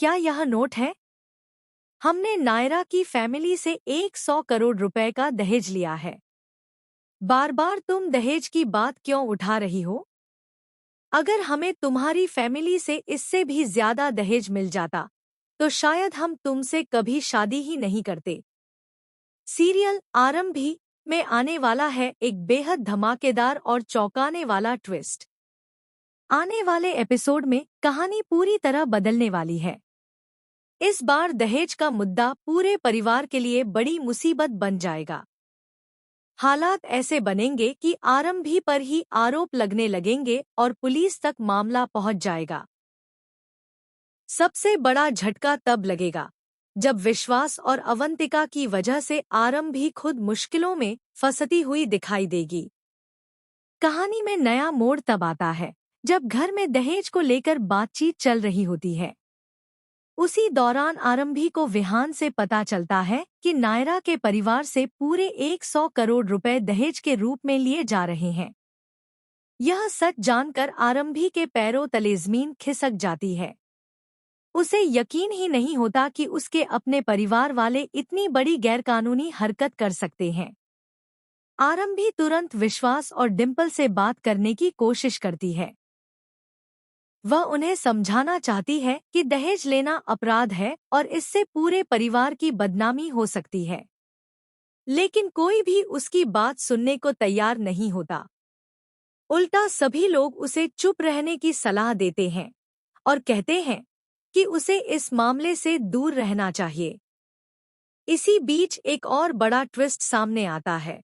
क्या यह नोट है? हमने नायरा की फैमिली से 100 करोड़ रुपए का दहेज लिया है। बार बार तुम दहेज की बात क्यों उठा रही हो? अगर हमें तुम्हारी फैमिली से इससे भी ज्यादा दहेज मिल जाता तो शायद हम तुमसे कभी शादी ही नहीं करते। सीरियल आरंभी में आने वाला है एक बेहद धमाकेदार और चौंकाने वाला ट्विस्ट। आने वाले एपिसोड में कहानी पूरी तरह बदलने वाली है। इस बार दहेज का मुद्दा पूरे परिवार के लिए बड़ी मुसीबत बन जाएगा। हालात ऐसे बनेंगे कि आरंभी पर ही आरोप लगने लगेंगे और पुलिस तक मामला पहुंच जाएगा। सबसे बड़ा झटका तब लगेगा जब विश्वास और अवंतिका की वजह से आरंभी खुद मुश्किलों में फंसती हुई दिखाई देगी। कहानी में नया मोड़ तब आता है जब घर में दहेज को लेकर बातचीत चल रही होती है। उसी दौरान आरंभी को विहान से पता चलता है कि नायरा के परिवार से पूरे 100 करोड़ रुपए दहेज के रूप में लिए जा रहे हैं। यह सच जानकर आरंभी के पैरों तले जमीन खिसक जाती है। उसे यकीन ही नहीं होता कि उसके अपने परिवार वाले इतनी बड़ी गैरकानूनी हरकत कर सकते हैं। आरंभी तुरंत विश्वास और डिम्पल से बात करने की कोशिश करती है। वह उन्हें समझाना चाहती है कि दहेज लेना अपराध है और इससे पूरे परिवार की बदनामी हो सकती है। लेकिन कोई भी उसकी बात सुनने को तैयार नहीं होता। उल्टा सभी लोग उसे चुप रहने की सलाह देते हैं और कहते हैं कि उसे इस मामले से दूर रहना चाहिए। इसी बीच एक और बड़ा ट्विस्ट सामने आता है।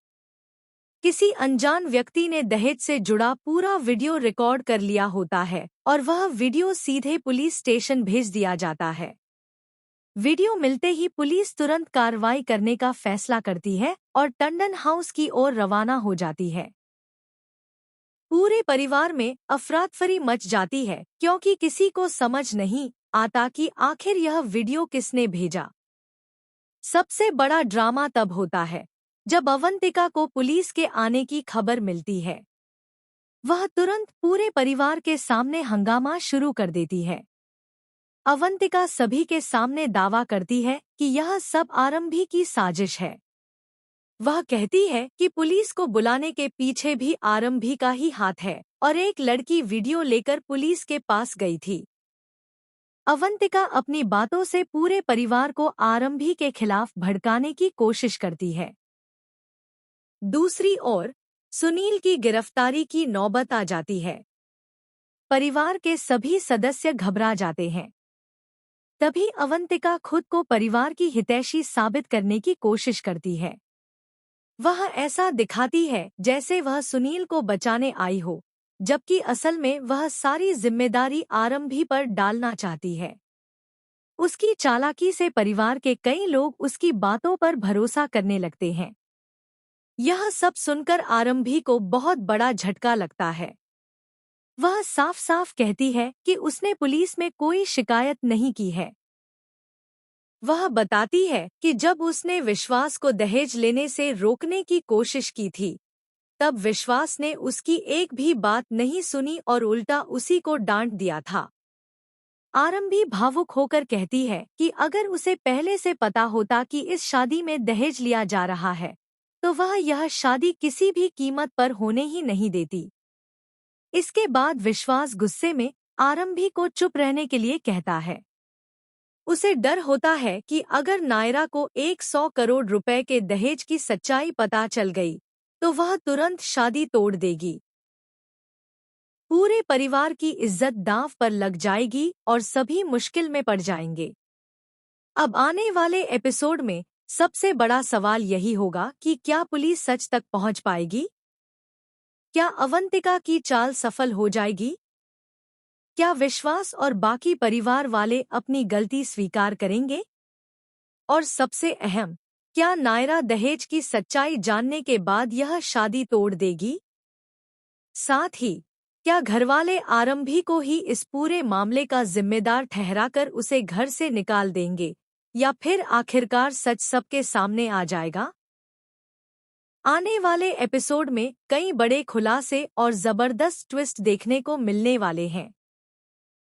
किसी अनजान व्यक्ति ने दहेज से जुड़ा पूरा वीडियो रिकॉर्ड कर लिया होता है और वह वीडियो सीधे पुलिस स्टेशन भेज दिया जाता है। वीडियो मिलते ही पुलिस तुरंत कार्रवाई करने का फैसला करती है और टंडन हाउस की ओर रवाना हो जाती है। पूरे परिवार में अफरातफरी मच जाती है क्योंकि किसी को समझ नहीं आता कि आखिर यह वीडियो किसने भेजा। सबसे बड़ा ड्रामा तब होता है जब अवंतिका को पुलिस के आने की खबर मिलती है। वह तुरंत पूरे परिवार के सामने हंगामा शुरू कर देती है। अवंतिका सभी के सामने दावा करती है कि यह सब आरंभी की साजिश है। वह कहती है कि पुलिस को बुलाने के पीछे भी आरंभी का ही हाथ है और एक लड़की वीडियो लेकर पुलिस के पास गई थी। अवंतिका अपनी बातों से पूरे परिवार को आरंभी के खिलाफ भड़काने की कोशिश करती है। दूसरी ओर सुनील की गिरफ्तारी की नौबत आ जाती है। परिवार के सभी सदस्य घबरा जाते हैं। तभी अवंतिका खुद को परिवार की हितैषी साबित करने की कोशिश करती है। वह ऐसा दिखाती है जैसे वह सुनील को बचाने आई हो, जबकि असल में वह सारी जिम्मेदारी आरंभी पर डालना चाहती है। उसकी चालाकी से परिवार के कई लोग उसकी बातों पर भरोसा करने लगते हैं। यह सब सुनकर आरंभी को बहुत बड़ा झटका लगता है। वह साफ साफ कहती है कि उसने पुलिस में कोई शिकायत नहीं की है। वह बताती है कि जब उसने विश्वास को दहेज लेने से रोकने की कोशिश की थी, तब विश्वास ने उसकी एक भी बात नहीं सुनी और उल्टा उसी को डांट दिया था। आरंभी भावुक होकर कहती है कि अगर उसे पहले से पता होता कि इस शादी में दहेज लिया जा रहा है, तो वह यह शादी किसी भी कीमत पर होने ही नहीं देती। इसके बाद विश्वास गुस्से में आरंभी को चुप रहने के लिए कहता है। उसे डर होता है कि अगर नायरा को 100 करोड़ रुपए के दहेज की सच्चाई पता चल गई, तो वह तुरंत शादी तोड़ देगी। पूरे परिवार की इज्जत दांव पर लग जाएगी और सभी मुश्किल में पड़ जाएंगे। अब आने वाले एपिसोड में सबसे बड़ा सवाल यही होगा कि क्या पुलिस सच तक पहुंच पाएगी? क्या अवंतिका की चाल सफल हो जाएगी? क्या विश्वास और बाकी परिवार वाले अपनी गलती स्वीकार करेंगे? और सबसे अहम, क्या नायरा दहेज की सच्चाई जानने के बाद यह शादी तोड़ देगी? साथ ही क्या घरवाले आरंभी को ही इस पूरे मामले का जिम्मेदार ठहराकर उसे घर से निकाल देंगे, या फिर आखिरकार सच सबके सामने आ जाएगा? आने वाले एपिसोड में कई बड़े खुलासे और जबरदस्त ट्विस्ट देखने को मिलने वाले हैं।